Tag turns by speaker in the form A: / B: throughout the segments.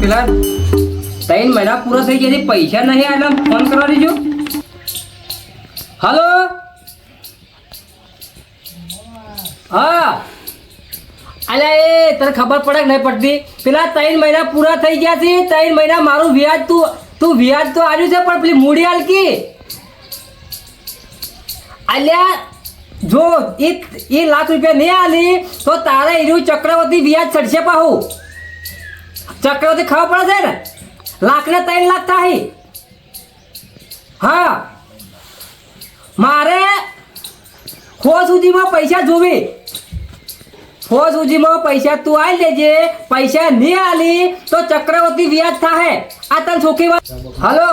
A: પેલા 3 મહિના પૂરા થઈ ગયા પૈસા નહીં આલે ફોન કરવા દેજો. હલો હા અલ્યા એ તને ખબર પડે કે નહીં પડતી પેલા 3 મહિના પૂરા થઈ ગયા છે 3 મહિના મારું વ્યાજ તું વ્યાજ તો આવ્યું છે પણ પેલી મૂડી હાલકી અલ્યા જો એ લાખ રૂપિયા નહીં આલી તો તારે એનું ચક્રવર્તી વ્યાજ ચડશે પાહું ચક્રવર્તી ખબર પડે છે ને લાખ ને 3 લાખ થાય. હા મારે ખો સુધીમાં પૈસા જોવે ખો સુધીમાં પૈસા તું આવી લેજે પૈસા નહીં આલી તો ચક્રવર્તી વ્યાજ થાય. આ તને છોકરી વાત હલો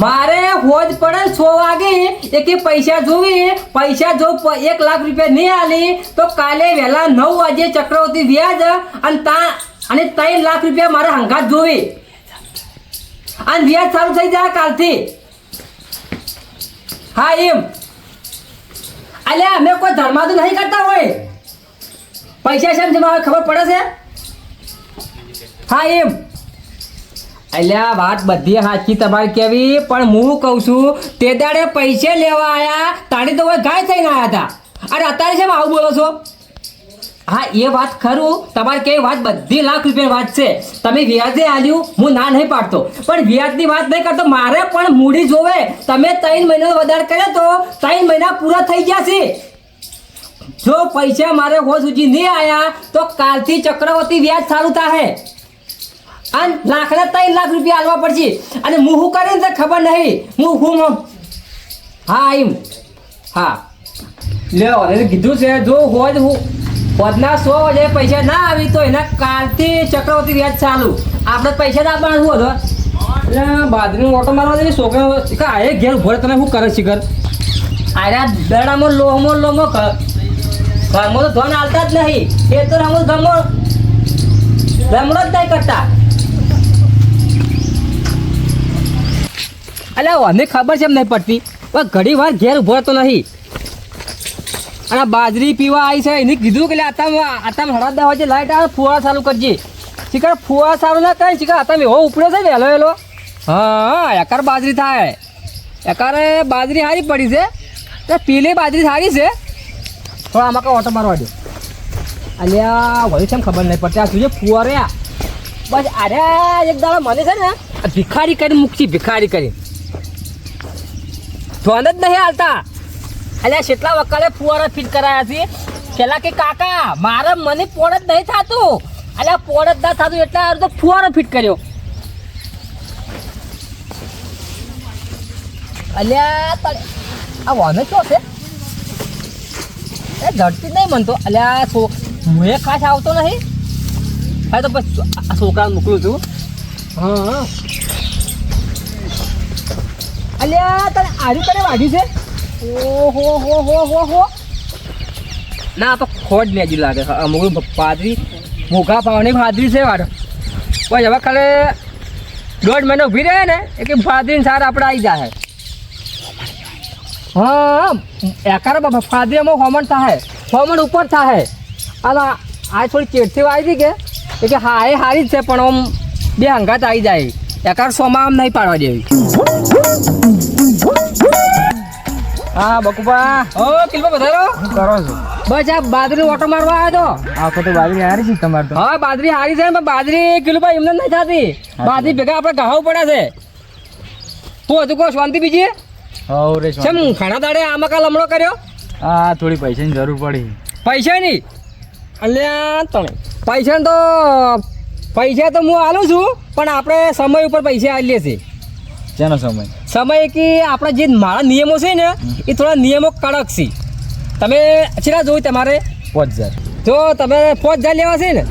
A: મારે હોજ પડે 6 વાગે એક પૈસા જોવી પૈસા જો 1 લાખ રૂપિયા નહીં આલી તો કાલે વહેલા 9 વાગે ચક્રવર્તી વ્યાજ અને 3 લાખ રૂપિયા મારે હંગાત જોવી અને વ્યાજ ચાલુ થઈ જાય કાલથી. હા એમ અલ્યા અમે કોઈ ધર્માદુ નહીં કરતા હોય પૈસા છે જમા ખબર પડે છે. હા એમ અલ્યા વાત બધી સાચી તમારે કેવી પણ હું કહું છું તે દાડે પૈસે લેવા આવ્યા તાણી તો હોય ગાય થઈને આવ્યા હતા અને અત્યારે છે આવું બોલો છો. હા એ વાત ખરું તમારે કેવી વાત બધી લાખ રૂપિયાની વાત છે તમે વ્યાજે આલ્યું હું ના નહીં પાડતો પણ વ્યાજની વાત નહીં કરતો મારે પણ મૂડી જોવે તમે 3 મહિનાનો વધારે કર્યો તો 3 મહિના પૂરા થઈ ગયા છે. જો પૈસા મારે હોજ સુધી નહીં આવ્યા તો કાલથી ચક્રવર્તી વ્યાજ ચાલુ થાય અને લાખના 3 લાખ રૂપિયા આલવા પડશે અને હું શું કરીને તો ખબર નહીં હું હા એમ હા લ્યો એને કીધું છે જો હોજ હોજના 100 વાગે પૈસા ના આવી તો એના કાલથી ચક્રવર્તી વ્યાજ ચાલુ આપણે પૈસા ના આપવાના શું હતો એટલે બાજરીનો ઓટો મારવા દે છોકરા આ ઘેર ઉભો તમે શું કરે શિખર આર્યા દડામાં લોહમાં ઘરમાં તો ધન હાલતા જ નહીં એ તો રમો ગમો રમણો જ નહીં કરતા. અલ્યા મને ખબર છે એમ નહીં પડતી પણ ઘણી વાર ઘેર ઉભો તો નહીં અને બાજરી પીવા આવી છે એને કીધું કે આતામાં હળદ હોય છે લાઈટ આવે ફુવારા ચાલુ કરજે શિખર ફુવારા ચાલુ ના કરે શિખર આતામાં એવો ઉપડ્યો છે વહેલો વહેલો હા એકાર બાજરી થાય એકારે બાજરી સારી પડી છે તો પીલી બાજરી સારી છે થોડા આમાં કાંઈ ઓટો મારવા દો અલ્યા વળી છે ખબર નહીં પડતી આ જોઈએ ફુવાર્યા બસ અરે એક દાડો મને છે ને ભિખારી કરી મૂકતી ભિખારી કરી ધોન જ નહીં હાલતા અલ્યા કેટલા વખતે ફુવારા ફિટ કરાયા છે પેલા કે કાકા મારે મને પોળ જ નહીં થતું અલ્યા પોળ જ ના થતું એટલે તો ફુવારો ફિટ કર્યો અલ્યા આ વાને શું છે એ ઝડપી નહીં મનતો અલ્યા હું ખાસ આવતો નહીં હા તો બસ આ છોકરાને મોકલું છું હા અલ્યા તને આર્યું કરે વાઢ્યું છે ઓહો ના તો ખોટ નેજી લાગે અમુક પાદરી મોઘા ભાવની પાદરી છે વાળો બસ હવે ખાલી 1.5 મહિનો ઊભી રહે ને એ કે પાદરીને સાર આપણે આવી જાય હા એકાર ફાદરીમાં હોમણ થાય હોમણ ઉપર થાય અને આ થોડી ચેડથી આવી હતી કે હા એ સારી જ છે પણ આમ 2 હંગાત આવી જાય એકાર સોમાં આમ નહીં પાડવા દેવી. હા બકુપા ઓ કિલ્પા વધારો શું કરો છો? બસ આ બાજરી ઓટો મારવા આવ્યો તો આ તો બાજરી હારી છે તમારે તો હા બાજરી હારી છે પણ બાજરી કિલ્પા એમને નહીં થતી બાજરી ભેગા આપણે ઘાવ પડે છે તું હજુ કોઈ શાંતિ બીજી કેમ ખાણા દાડે આમાં કા લમણો કર્યો?
B: હા થોડી પૈસાની જરૂર પડી.
A: પૈસા નહીં અલ્યા તમે પૈસા તો હું આલું છું પણ આપણે સમય ઉપર પૈસા આલીએ છીએ.
B: શેનો સમય?
A: સમય કે આપણા જે મારા નિયમો છે ને એ થોડા નિયમો કડક છે. તમે છેલ્લા જોયું તમારે
B: 5000
A: જો તમે 5000 લેવા છે ને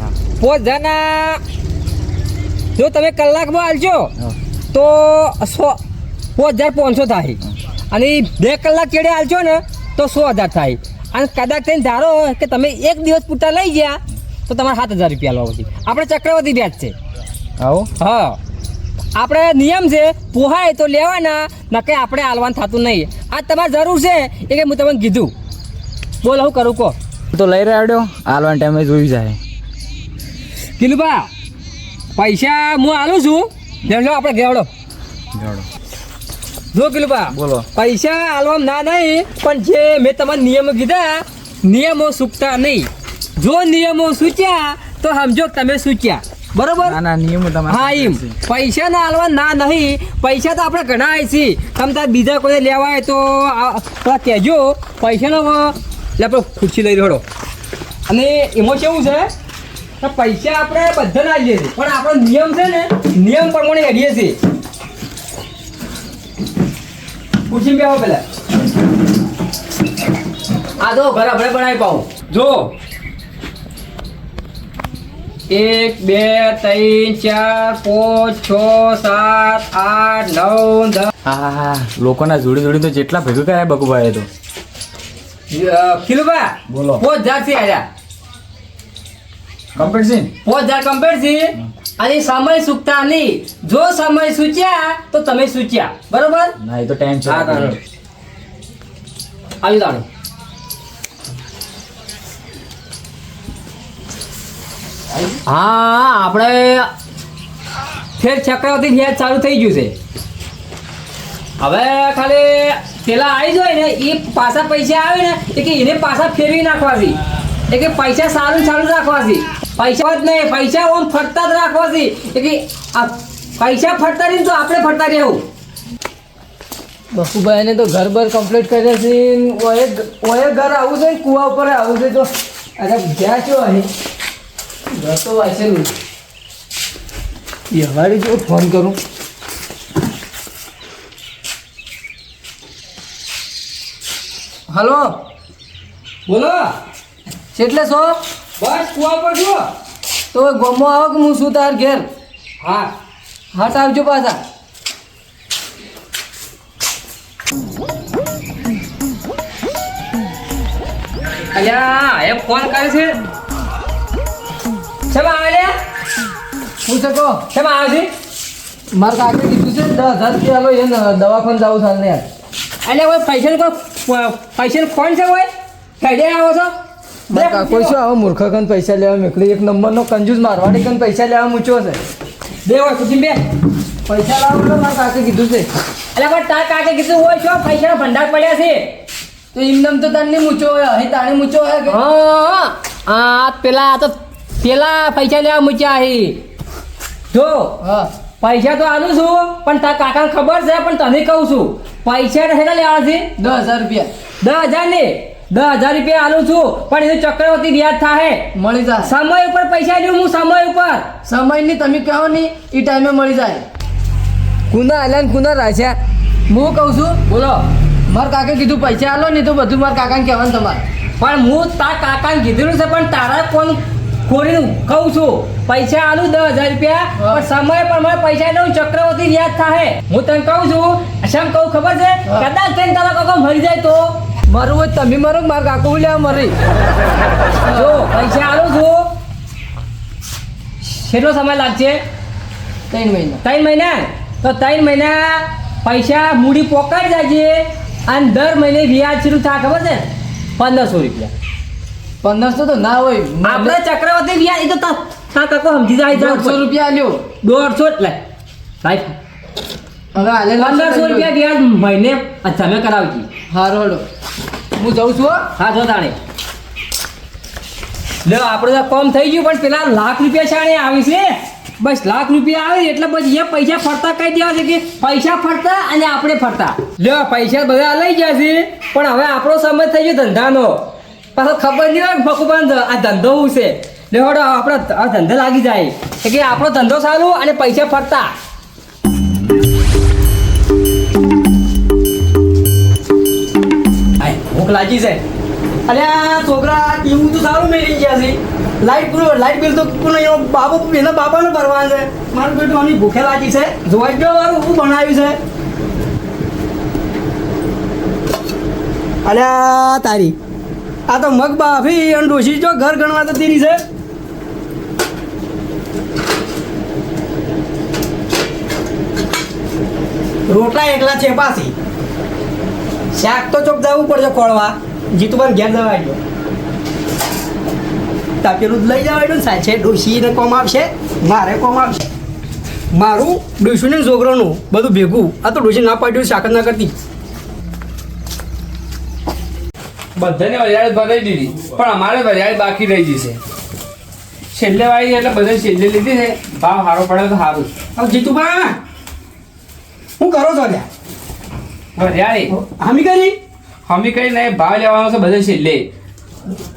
A: 5000ના જો તમે કલાકમાં આલજો તો 5500 થાય અને 2 કલાક ચેડે આલજો ને તો 100,000 થાય અને કદાચ થઈને ધારો કે તમે 1 દિવસ પૂરતા લઈ ગયા તો તમારે 7000 રૂપિયા લેવા પછી આપણે ચક્રવર્તી વ્યાજ છે.
B: આવો
A: હા આપણે નિયમ છે પોહાય તો લેવાના નકે આપણે આલવાનું થતું નહીં. આ તમારે જરૂર છે એ કે હું તમને કીધું બોલ હું કરું કહો
B: તો લઈ રહ્યો હાલવાના ટાઈમે જોઈ જાય.
A: કિલુબા પૈસા હું આલું છું લેજો આપણે ગેવડો
B: જોડો
A: જો કિલુબા
B: બોલો
A: પૈસા આલવા ના નહીં પણ જે મેં તમારા નિયમો કીધા નિયમો સૂકતા નહીં જો નિયમો સૂચ્યા તો સમજો કે તમે સૂચ્યા બરોબર
B: ના નિયમો તમારે
A: હા એમ પૈસા ના આલવા ના નહીં પૈસા તો આપણે ઘણા આવી છીએ તમે તાર બીજા કોઈ લેવા હોય તો થોડા કહેજો પૈસાનો એટલે આપણે ખુરશી લઈ રહ્યો અને એમાં કેવું છે કે પૈસા આપણે બધાને આવીએ છીએ પણ આપણો નિયમ છે ને નિયમ પ્રમાણે હેડીએ છીએ ખુરશી બેહો પેલા આ તો ઘર આપણે બનાવી પાઉં જો 1 2 3 4 5 6 7 8 9 10
B: હા લોકોના જોડી જોડી તો જેટલા ભેગું કર્યા બકુભાઈ તો
A: કિલુબા
B: બોલો.
A: 5000 થી આયા
B: કમ્પ્લીટ છે
A: 5000 કમ્પ્લીટ છે અને સમય સૂકતા નહીં જો સમય સૂચ્યા તો તમે સૂચ્યા બરોબર
B: ના એ તો ટાઈમ છે
A: હા તારો આવી તારો હા આપણે ફેર ચક્રવર્તી વ્યાજ ચાલુ થઈ ગયું છે હવે ખાલી પેલા આવી જાય ને એ પાછા પૈસા આવે ને એ કે એને પાછા ફેરવી નાખવાથી એ કે પૈસા સારું ચાલુ રાખવાથી પૈસા જ નહીં પૈસા ઓમ ફરતા જ રાખવાથી એ કે આ પૈસા ફરતા રહીને તો આપણે ફરતા રહેવું
C: બકુભાઈને તો ઘર બર કમ્પ્લીટ કરે છે ઓએ ઘર આવું છે ને કુવા ઉપર આવું છે તો અરે જ્યાં છો અહીં ઘર તો વાંચેલું વ્યવહારી જો ફોન કરું હલો
A: બોલો
C: એટલે છો
A: બસ કુવા પર છો
C: તો ગમો આવો કે હું શું તાર ઘેર
A: હા
C: હાથ આવજો પાછા
A: અલ્યા એ ફોન કરે છે શેમાં આવે
C: હું શકો
A: શેમાં આવે છે
C: મારા કાકે કીધું છે 10,000 રૂપિયા લો એને દવાખાને જવું ચાલે યાર
A: એટલે કોઈ પૈસાનો ફોન છે કોઈ કઈ આવો છો
C: મારા કાકો શું આવા મૂર્ખ કન પૈસા લેવા નીકળી એક નંબરનો કંજૂસ મારવાડી કન પૈસા લેવા મૂચો છે
A: બે હોય ખુશી બે
C: પૈસા લાવો એટલે મારા કાકે કીધું છે
A: એટલે પણ તાર કાકે કીધું હોય છો પૈસાનો ભંડાર પડ્યા છે
C: તો એમનેમ તો તારની મૂચો હોય અહીં તાણી મૂચો હોય કે
A: હા આ પેલા તો પેલા પૈસા લેવા મૂક્યા હી જો
C: હા
A: પૈસા તો આલું છું પણ તાર કાકાને ખબર છે પણ તને કહું છું પૈસા હેડા લેવા છે
C: 10,000 રૂપિયા
A: 10,000 ને 10,000 રૂપિયા આલું છું પણ એનું ચક્રવર્તી વ્યાજ થાય
C: મળી જાય
A: સમય ઉપર પૈસા દઉં હું સમય ઉપર
C: સમયની તમે કહો નહીં એ ટાઈમે મળી જાય કુના આલ્યા ને કુના રાખ્યા હું કહું છું
A: બોલો
C: મારા કાકે કીધું પૈસા આલો નહીં તો બધું મારા કાકાને કહેવાનું તમારે
A: પણ હું તાર કાકાને કીધેલું છે પણ તારા કોણ ખોરીને કહું છું પૈસા આલું 10,000 રૂપિયા પણ સમય પર મારે પૈસા દઉં ચક્રવર્તી વ્યાજ થાય હું તને કહું છું શેમ કહું ખબર છે કદાચ થઈને તારા કાકા મરી જાય તો
C: મારું હોય તમે મારો મારા કાકો લેવા મરી
A: જો પૈસા આલું છું કેટલો સમય લાગશે
C: 3 મહિના
A: 3 મહિના તો 3 મહિના પૈસા મૂડી પોકાઈ જાય અને દર મહિને વ્યાજ શરૂ થાય ખબર છે 1,500 રૂપિયા
C: 1500 તો ના હોય
A: આપણે ચક્રવર્તી વ્યાજ એ તો તાર કાકો સમજી જાય
C: 150 રૂપિયા આલ્યો
A: 150 લે સાહેબ
C: હવે આલે
A: 1,500 રૂપિયા વ્યાજ મહિને તમે કરાવજી
C: હારો હડો હું જઉં છું હો.
A: હા જો તાણે લે આપણે તો કોમ થઈ ગયું પણ પેલા લાખ રૂપિયા શાણે આવી છે બસ લાખ રૂપિયા આવે એટલે પછી એ પૈસા ફરતા કહી દેવા છે કે પૈસા ફરતા અને આપણે ફરતા લે પૈસા બધા લઈ ગયા છે પણ હવે આપણો સમય થઈ ગયો ધંધાનો પાછો ખબર નહીં હોય ભગવાન આ ધંધો શું છે લે હડો આપણે આ ધંધો લાગી જાય કે આપણો ધંધો સારું અને પૈસા ફરતા ભૂખ લાગી છે અરે આ છોકરા એવું તો સારું મેળવી ગયા છે લાઈટ બિલ તો એના બાપાને ભરવાનું છે મારું બેટું આની ભૂખે લાગી છે જોવા જ મારું શું બનાવ્યું છે અલ્યા તારી આ તો મગ બાફી અને ડોસી જો ઘર ગણવા તો તેરી છે રોટલા એકલા છે પાછી શાક તો ચોક જવું પડશે ખોળવા જીતુભાઈ ઘેર જવા ગયો તાપેલું લઈ જવા ને સાચે ડોશીને કોમ આવશે મારે કોમ આવશે
C: મારું ડોશીને છોકરાનું બધું ભેગું આ તો ડોશી ના પાડ્યું શાક જ ના કરતી
D: બધાને વરિયાળી ભરાઈ દીધી પણ અમારે વરિયાળી બાકી રહી જશે છેલ્લે વાળી એટલે બધા છેલ્લે લીધી છે ભાવ સારો પડે તો સારું
C: હવે જીતુભા હું કરો છો ત્યાં
D: વરિયાળી
C: હમી કરી
D: હમી કઈ નહીં ભાવ લેવાનો છે બધા છેલ્લે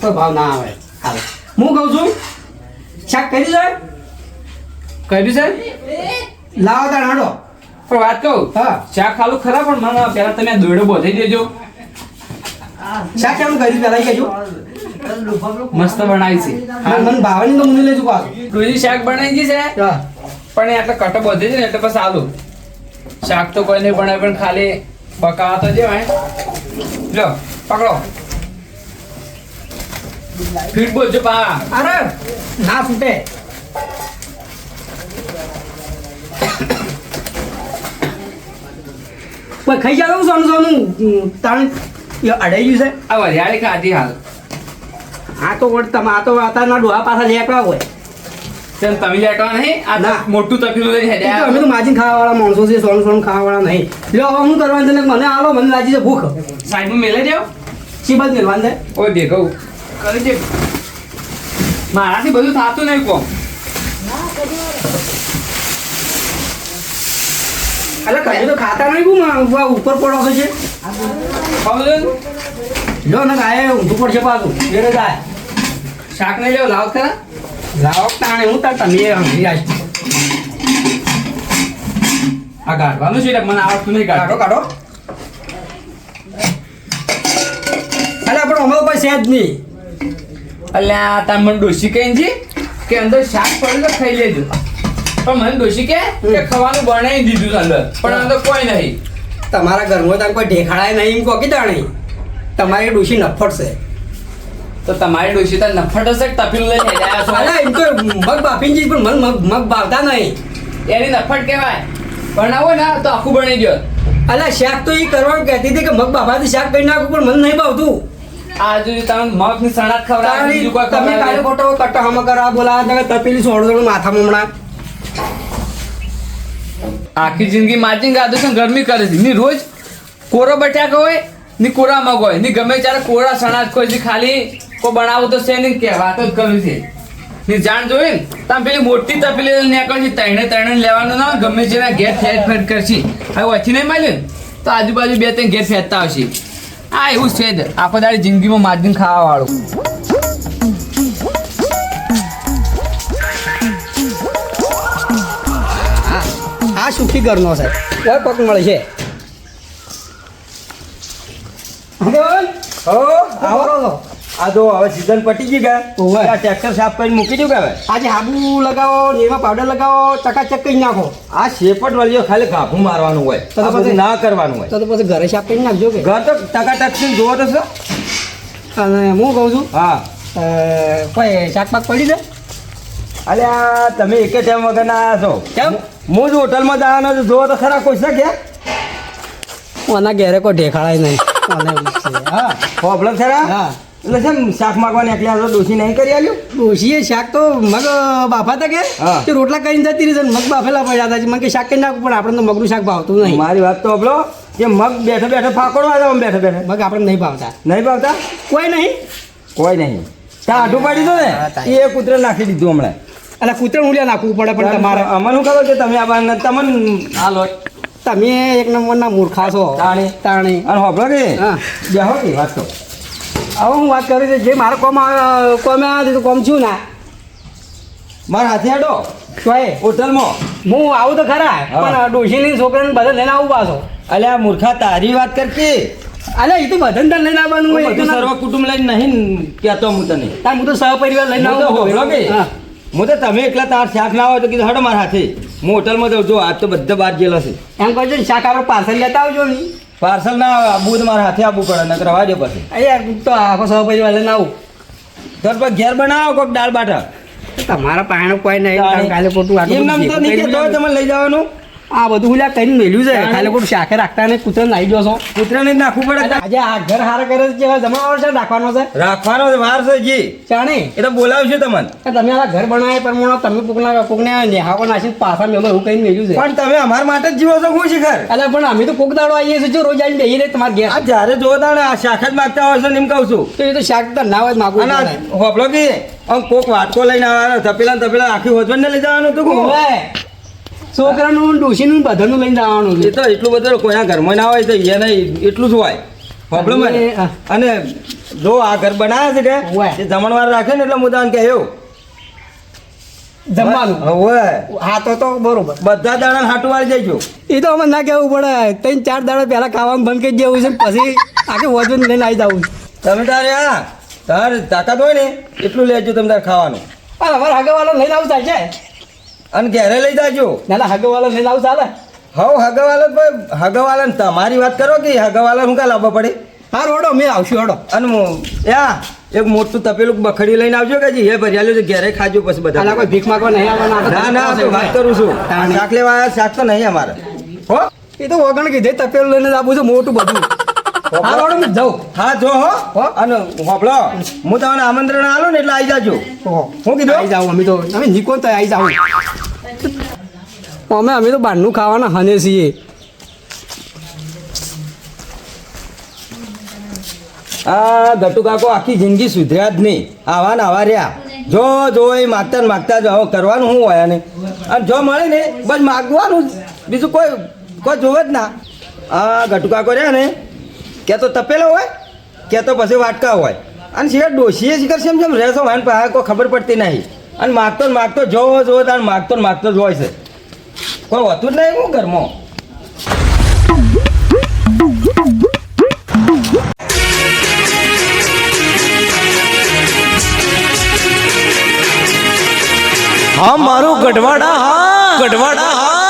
C: તો ભાવ ના આવે હાલે હું કહું છું શાક કરી જાય
D: કર્યું છે
C: લાવો તાર હાડો
D: પણ વાત કહું
C: હા
D: શાક ખાલું ખરા પણ મને પહેલા તમે દોડો બોધી દેજો
C: શાક કેમ કરી પેલા કહેજો
D: મસ્ત બનાવી છે
C: હા મને ભાવની તો મને લેજો પાછું
D: રોજી શાક બનાવી છે
C: હા
D: પણ એ આટલા કટો બોધી છે ને એટલે બસ આલું શાક તો કોઈ નહીં બનાવે પણ ખાલી પકાવા તો જેવાય લો પકડો ફીટ બોલજો પા
C: અરે ના ફૂટે કોઈ ખાઈ જાવ સોનું સોનું તાણ અડાઈ ગયું છે
D: આ વરિયાળી ખાધી હાલ
C: આ તો વળ તમે આ તો આતાના ડોહા પાછા લેકવા હોય
D: તેમ તમે લેટવા નહીં આ તો
C: ના.
D: મોટું તપેલું લઈને
C: એ તો
D: હેડ્યા
C: અમે તો માજીને ખાવાવાળા માણસો છે સોનું સોનું ખાવાવાળા નહીં લ્યો હવે હું કરવાનું છે ને મને આલો મને લાગી છે ભૂખ
D: સાઈડમાં મેલે જાવ
C: શી બાદ મેળવાનું છે
D: ઓય દેખો કરી દે મારાથી બધું થાતું નહીં કોમ
C: એટલે કદી તો ખાતા નહીં હું ઉપર પડો છે
D: ખબર
C: લ્યો ને ગાય ઊંધું પડશે પાછું ઘેરે જાય
D: શાક નહીં લેવો લાવ ખરા
C: લાવો તાણે હું તાર તમે હમણાં આજ
D: આ કાઢવાનું છે એટલે મને આવડતું નહીં
C: કાઢો
D: કાઢો
C: કાઢો અરે પણ અમારો પાસે છે જ નહીં
D: અલ્યા આ તમે મને ડોશી કહીને છે કે અંદર શાક પડેલું તો ખાઈ લેજો પણ મને ડોશી કે ખાવાનું બનાવી દીધું છે અંદર પણ અંદર કોઈ નહીં
C: તમારા ઘરમાં તાર કોઈ ઢેખાડાય નહીં એમ કોકી તાણી તમારી ડોશી નફટ છે
D: તો તમારી ડોશી તો નફટ હશે કે તપેલું લઈને હેડ્યા છો
C: અલા એમ તો મગ બાફીને જઈશ પણ મને મગ બાફતા નહીં
D: એની નફટ કહેવાય બનાવો ને તો આખું બની ગયો
C: અલા શાક તો એ કરવાનું કહેતી હતી કે મગ બાફાથી શાક કરી નાખું પણ મને નહીં ભાવતું
D: આ જો તમે મગની સણાત ખવડાવો બીજું કોઈ
C: તમે કાલે
D: ખવડાવો
C: ખોટો કટ્ટા હમ કરા બોલા તપેલી છોડો માથામાં હમણાં
D: આખી જિંદગી માજીને ગાધો છે ને ગરમી કરે છે ની રોજ કોરો બટાકા હોય ની કોરા મગ હોય ની ગમે ત્યારે કોરા સણાજ કોઈ છે ખાલી કો બનાવો તો છે નહીં કે વાત જ કરવી છે ની જાણ જોઈ ને તમે પેલી મોટી તપેલી નીકળ છે તણે લેવાનું ના હોય, ગમે છે ઘેર ફેટ કરશી હવે ઓછી નહીં મળ્યું ને તો આજુબાજુ બે ત્રણ ઘેર ફેંકતા આવશે હા એવું જ છે જ આખો દાડી જિંદગીમાં માજીને ખાવા વાળું
C: આ સુખી ઘરનો છે કોઈ કોક મળે છે આવો
B: આ તો હવે સીઝન પટી ગઈ
C: ઓવે.
B: ગયા આ ટ્રેક્ટર સાફ કરીને મૂકી દઉં કે હવે
C: આજે હાબુ લગાવો એમાં પાવડર લગાવો ચકાચક કરી નાખો
B: આ શેપટ વાળીઓ ખાલી ગાભું મારવાનું હોય
C: તો
B: આ બધું
C: પછી-
B: ના કરવાનું હોય
C: તો પછી ઘરે સાફ કરી નાખજો કે
B: ઘર તો ટકાટક થી જોવો તો છો
C: અને હું કહું છું
B: હા
C: કોઈ શાક પાક પડી છે
B: અલ્યા તમે એકે ટાઈમ વગર ના આવ્યા છો
C: કેમ?
B: હું જ હોટલમાં જવાનો છું જોવો તો ખરા કોઈ છે કે
C: આના ઘેરે કોઈ ઢેખાડાય નહીં આને એવું છે. હા
B: પ્રોબ્લેમ ખરા
C: હા
B: એટલે છે ને શાક માગવાની એકલી આવ્યો ડોસી નહીં કરી આવ્યું
C: ડોશીએ શાક તો મગ બાફા હતા કે
B: હા.
C: તે રોટલા કરીને જતી રહી છે ને મગ બાફેલા પડ્યા હતા મને કે શાક કરી નાખું પણ આપણે તો મગનું શાક ભાવતું નહીં
B: મારી વાત તો હબલો કે મગ બેઠો બેઠો ફાકોડવા જાવ બેઠો બેઠો
C: મગ આપણે નહીં ભાવતા
B: નહીં ભાવતા
C: કોઈ નહીં
B: કોઈ નહીં ત્યાં આઢું પાડી દો ને
C: હા, તાઈ.
B: એ કૂતરે નાખી દીધું હમણાં
C: એટલે કૂતરે ઉલિયા નાખવું પડે પણ તમારે
B: અમને શું ખબર કે તમે આ તમને હાલો
C: તમે એક નંબરના મૂર્ખા છો
B: તાણી.
C: તાણી
B: અને હોભળો કે
C: હા.
B: બેહો કે વાત તો
C: હવે હું વાત કરું છું જે મારે કોમ આવે તો કોમ છું ના
B: મારા હાથે આડો
C: તોય
B: હોટલમાં
C: હું આવું તો ખરા પણ ડોશીની છોકરાને બધા લઈને આવું પાછો
B: અલ્યા મૂર્ખા તારી વાત કરતી
C: અલે એ તો બધાને તને લઈને આવવાનું હોય
B: બધું સર્વ કુટુંબ લઈને નહીં કહેતો હું તને
C: તાર હું તો સહપરિવાર લઈને
B: હું તો
C: આવું
B: હોભળો કે
C: હા.
B: હું તો તમે એકલા તાર શાક ના હોય તો કીધું હડો મારા હાથે હું હોટલમાં જાઉં છું આજ તો બધા બાદ ગયેલા છે
C: એમ કહે છે શાક આપણે પાર્સલ લેતા આવજો ને
B: પાર્સલ ના આવે આબુ તો મારા હાથે આપવું પડે નકર રવા દે પછી
C: અહીંયા તો આખો સહપરિવાર લઈને આવું
B: તો પછી ઘેર બનાવો કોઈક દાળ બાટા
C: તમારા પાણી કોઈ નહીં કાલે ખોટું
B: એમ નામ તો નહીં કહેતો હોય તમે લઈ જવાનું
C: આ બધું હું લ્યા કરીને મેલ્યું છે ખાલી કોઈ શાખે રાખતા ને કૂતરા નાઈ ગયો છો
B: કૂતરાને જ નાખવું પડે
C: આજે આ ઘર હારા કરે છે જેવા જમાવાનો છે રાખવાનો છે
B: રાખવાનો છે, વાર છે જી
C: ચાણી
B: એ તો બોલાવશે તમને.
C: તમે આ ઘર બનાવે પ્રમાણે તમે કોકને નેહાકો નાખીને પાછા મેલો એવું કઈ મેલ્યું છે
B: પણ તમે અમારા માટે જ જીવો છો શું શિખર?
C: એટલે પણ અમે તો કોક દાડો આવીએ છીએ જો રોજ આવીને બેહી રહે તમારે ઘેર
B: આ જ્યારે જો તાણે આ શાખ જ માગતા હોય છે ને એમ કહું છું.
C: તો એ તો શાક તો ના હોય માગું
B: અને આ હોપલો કે આમ કોક વાટકો લઈને આવવાનો તપેલા ને તપેલા આખી હોજવણ ને લઈ જવાનું હતું કોક.
C: છોકરાનું ડોશીનું બધાનું લઈને જવાનું
B: એ તો એટલું બધું કોઈના ઘરમાં ના હોય તો એને એટલું જ હોય હોપલો મને. અને જો આ ઘર બનાવે છે કે
C: હોય.
B: એ જમણવાર રાખે ને એટલે મુદ્દા કે એવું
C: જમવાનું
B: હોય
C: હા તો બરોબર
B: બધા દાડા હાટું વાળી જઈશું.
C: એ તો અમે ના કહેવું પડે 3-4 દાડા પહેલા ખાવાનું બંધ કરી દેવું છે ને પછી આખી વજન લઈને આવી જવું
B: તમે તારે તારે તાકાત હોય ને એટલું લેજો તમે તારે ખાવાનું.
C: હા અમારે હગવાલો લઈને આવું ચાલશે
B: અને ઘેરે લઈ જાજો.
C: ના હગવાલો લઈને આવું ચાલે
B: હગવાલા તમારી વાત કરો કે હગવાલા શું કા લાવવા પડે.
C: હા રોડો મેં આવશું રોડો
B: અને એક મોટું તપેલું બખડી લઈને આવજો કે જી હે ભર્યા છે ઘેરે ખાજો પછી
C: આલા
B: બધા.
C: કોઈ ભીખ માંગવા નહીં આવવાના
B: ના તો વાત કરું છું. શાક લેવા આવ્યા, શાક તો નહીં અમારે હો.
C: એ તો વગણ કીધે તપેલું લઈને જ આપું છું મોટું બધું હા રોડો હું જાઉં
B: હા જો હો અને હોપલો હું તમને આમંત્રણ આલું ને એટલે આવી જાજો. હું કીધું
C: આવી જાવ અમે તો અમે નીકો તો આવી જાવ અમે તો બહારનું ખાવાના હને છીએ
B: આ ગટુ કાકો આખી જિંદગી સુધર્યા જ નહીં. આવા ને આવા રહ્યા જો એ માગતા ને માગતા જ હવે કરવાનું શું હોય અને જો મળે ને બસ માગવાનું જ, બીજું કોઈ જોવે જ ના. આ ગટુ કાકો રહ્યા ને ક્યાં તો તપેલો હોય ક્યાં તો પછી વાટકા હોય અને શિખર ડોશીએ શિખર જેમ રહેશો વાન પાસે કોઈ ખબર પડતી નહીં. અને માગતો ને માગતો જો તાર માગતો ને માગતો જ હોય છે, કોઈ હોતું જ નહીં હું ઘરમાં.
E: હા મારું ગઢવાડા હા